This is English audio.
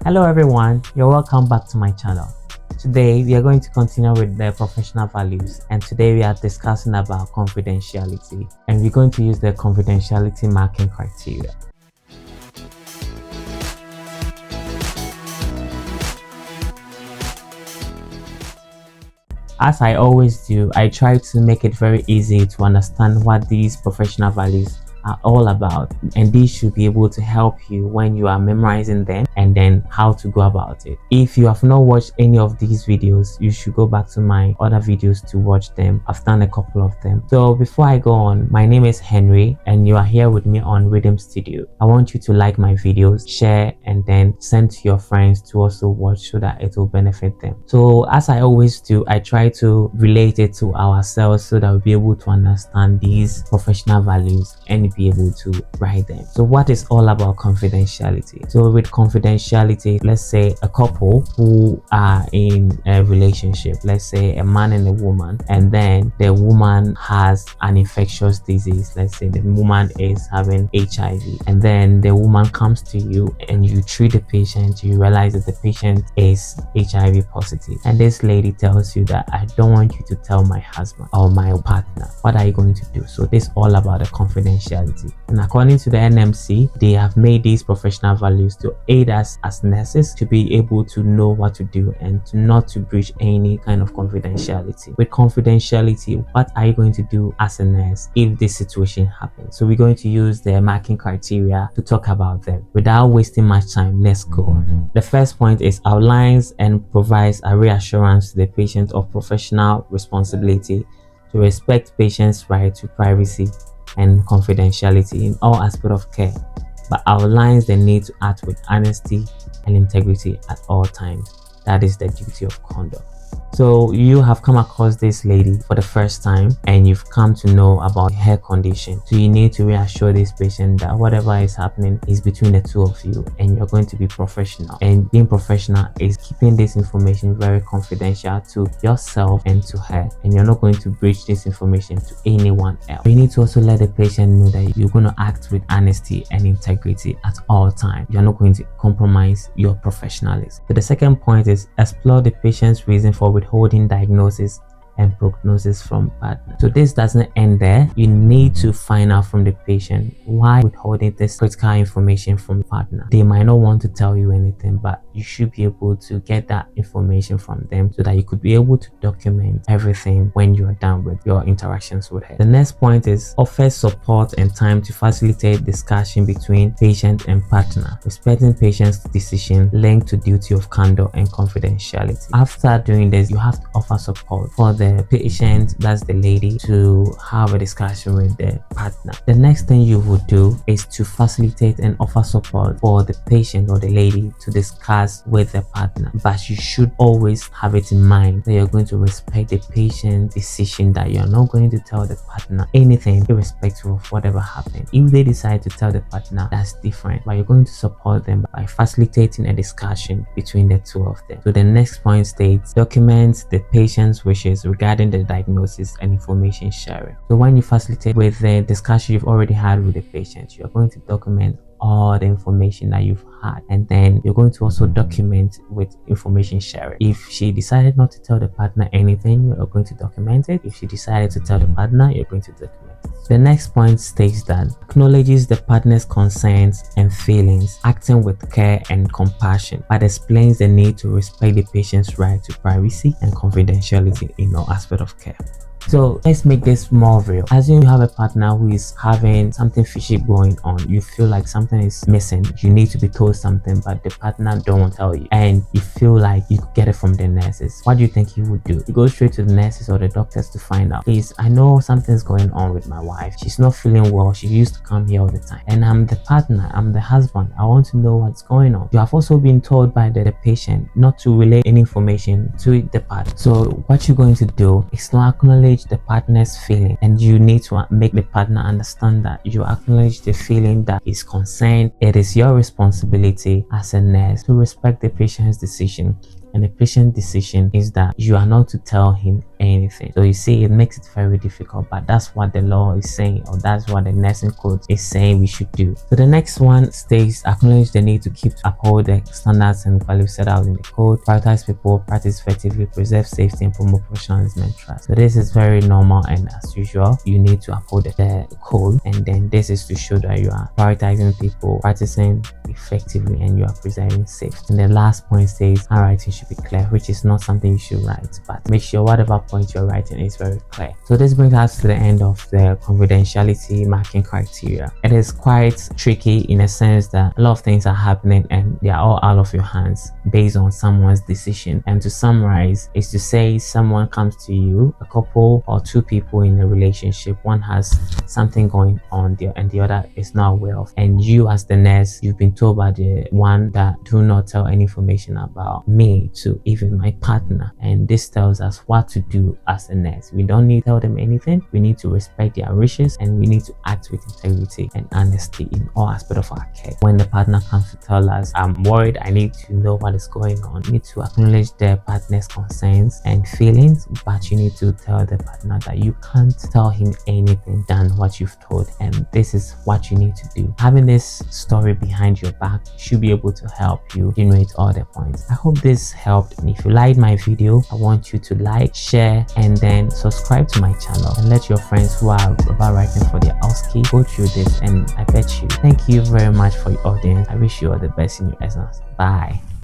Hello everyone, you're welcome back to my channel. Today we are going to continue with the professional values, and today we are discussing about confidentiality, and we're going to use the confidentiality marking criteria. As I always do, I try to make it very easy to understand what these professional values are all about, and these should be able to help you when you are memorizing them and then how to go about it. If you have not watched any of these videos, you should go back to my other videos to watch them. I've done a couple of them. So before I go on, my name is Henry and you are here with me on Rhythm Studio. I want you to like my videos, share, and then send to your friends to also watch so that it will benefit them. So as I always do, I try to relate it to ourselves so that we'll be able to understand these professional values and be able to write them. So what is all about confidentiality? So with confidentiality, let's say a couple who are in a relationship, let's say a man and a woman, and then the woman has an infectious disease. Let's say the woman is having HIV, and then the woman comes to you and you treat the patient. You realize that the patient is HIV positive, and this lady tells you that I don't want you to tell my husband or my partner. What are you going to do? So this is all about the confidentiality. And according to the NMC, they have made these professional values to aid us as nurses to be able to know what to do and to not to breach any kind of confidentiality. With confidentiality, what are you going to do as a nurse if this situation happens? So we're going to use the marking criteria to talk about them. Without wasting much time, let's go on. The first point is outlines and provides a reassurance to the patient of professional responsibility to respect patient's right to privacy and confidentiality in all aspects of care, but outlines the need to act with honesty and integrity at all times. That is the duty of conduct. So you have come across this lady for the first time and you've come to know about her condition. So you need to reassure this patient that whatever is happening is between the two of you and you're going to be professional. And being professional is keeping this information very confidential to yourself and to her. And you're not going to breach this information to anyone else. You need to also let the patient know that you're going to act with honesty and integrity at all times. You're not going to compromise your professionalism. So the second point is explore the patient's reason for withholding diagnosis and prognosis from partner. So this doesn't end there. You need to find out from the patient why withholding this critical information from partner. They might not want to tell you anything, but you should be able to get that information from them so that you could be able to document everything when you're done with your interactions with her. The next point is offer support and time to facilitate discussion between patient and partner, respecting patient's decision linked to duty of conduct and confidentiality. After doing this, you have to offer support for the patient, that's the lady, to have a discussion with the partner. The next thing you would do is to facilitate and offer support for the patient or the lady to discuss with the partner, but you should always have it in mind that you're going to respect the patient's decision, that you're not going to tell the partner anything irrespective of whatever happened. If they decide to tell the partner, that's different, but you're going to support them by facilitating a discussion between the two of them. So the next point states document the patient's wishes regarding the diagnosis and information sharing. So when you facilitate with the discussion you've already had with the patient, you're going to document all the information that you've had, and then you're going to also document with information sharing. If she decided not to tell the partner anything, you're going to document it. If she decided to tell the partner, you're going to document it. The next point states that acknowledges the partner's concerns and feelings, acting with care and compassion, but explains the need to respect the patient's right to privacy and confidentiality in all aspects of care. So let's make this more real. Assume you have a partner who is having something fishy going on. You feel like something is missing. You need to be told something, but the partner don't tell you, and you feel like you could get it from the nurses. What do you think you would do? You go straight to the nurses or the doctors to find out. Please, I know something's going on with my wife. She's not feeling well. She used to come here all the time, and I'm the partner, I'm the husband. I want to know what's going on. You have also been told by the patient not to relay any information to the partner. So what you're going to do is to acknowledge the partner's feeling, and you need to make the partner understand that you acknowledge the feeling that is concerned. It is your responsibility as a nurse to respect the patient's decision And the patient decision is that you are not to tell him anything. So you see, it makes it very difficult, but that's what the law is saying, or that's what the nursing code is saying we should do. So the next one states, acknowledge the need to uphold the standards and values set out in the code, prioritize people, practice effectively, preserve safety, and promote professionalism and trust. So this is very normal, and as usual, you need to uphold the code, and then this is to show that you are prioritizing people, practicing effectively, and you are preserving safety. And the last point says handwriting should be clear, which is not something you should write, but make sure whatever point you're writing is very clear. So this brings us to the end of the confidentiality marking criteria. It is quite tricky in a sense that a lot of things are happening and they are all out of your hands based on someone's decision. And to summarize is to say someone comes to you, a couple or two people in a relationship, one has something going on there and the other is not aware of, and you as the nurse, you've been told by the one that do not tell any information about me to even my partner, and this tells us what to do as a nurse. We don't need to tell them anything. We need to respect their wishes, and we need to act with integrity and honesty in all aspects of our care. When the partner comes to tell us, I'm worried, I need to know what is going on, you need to acknowledge their partner's concerns and feelings, but you need to tell the partner that you can't tell him anything than what you've told, and this is what you need to do. Having this story behind your back should be able to help you generate all the points. I hope this helped, and if you liked my video, I want you to like, share, and then subscribe to my channel, and let your friends who are about writing for their OSCE go through this, and I bet you. Thank you very much for your audience. I wish you all the best in your exams. Bye.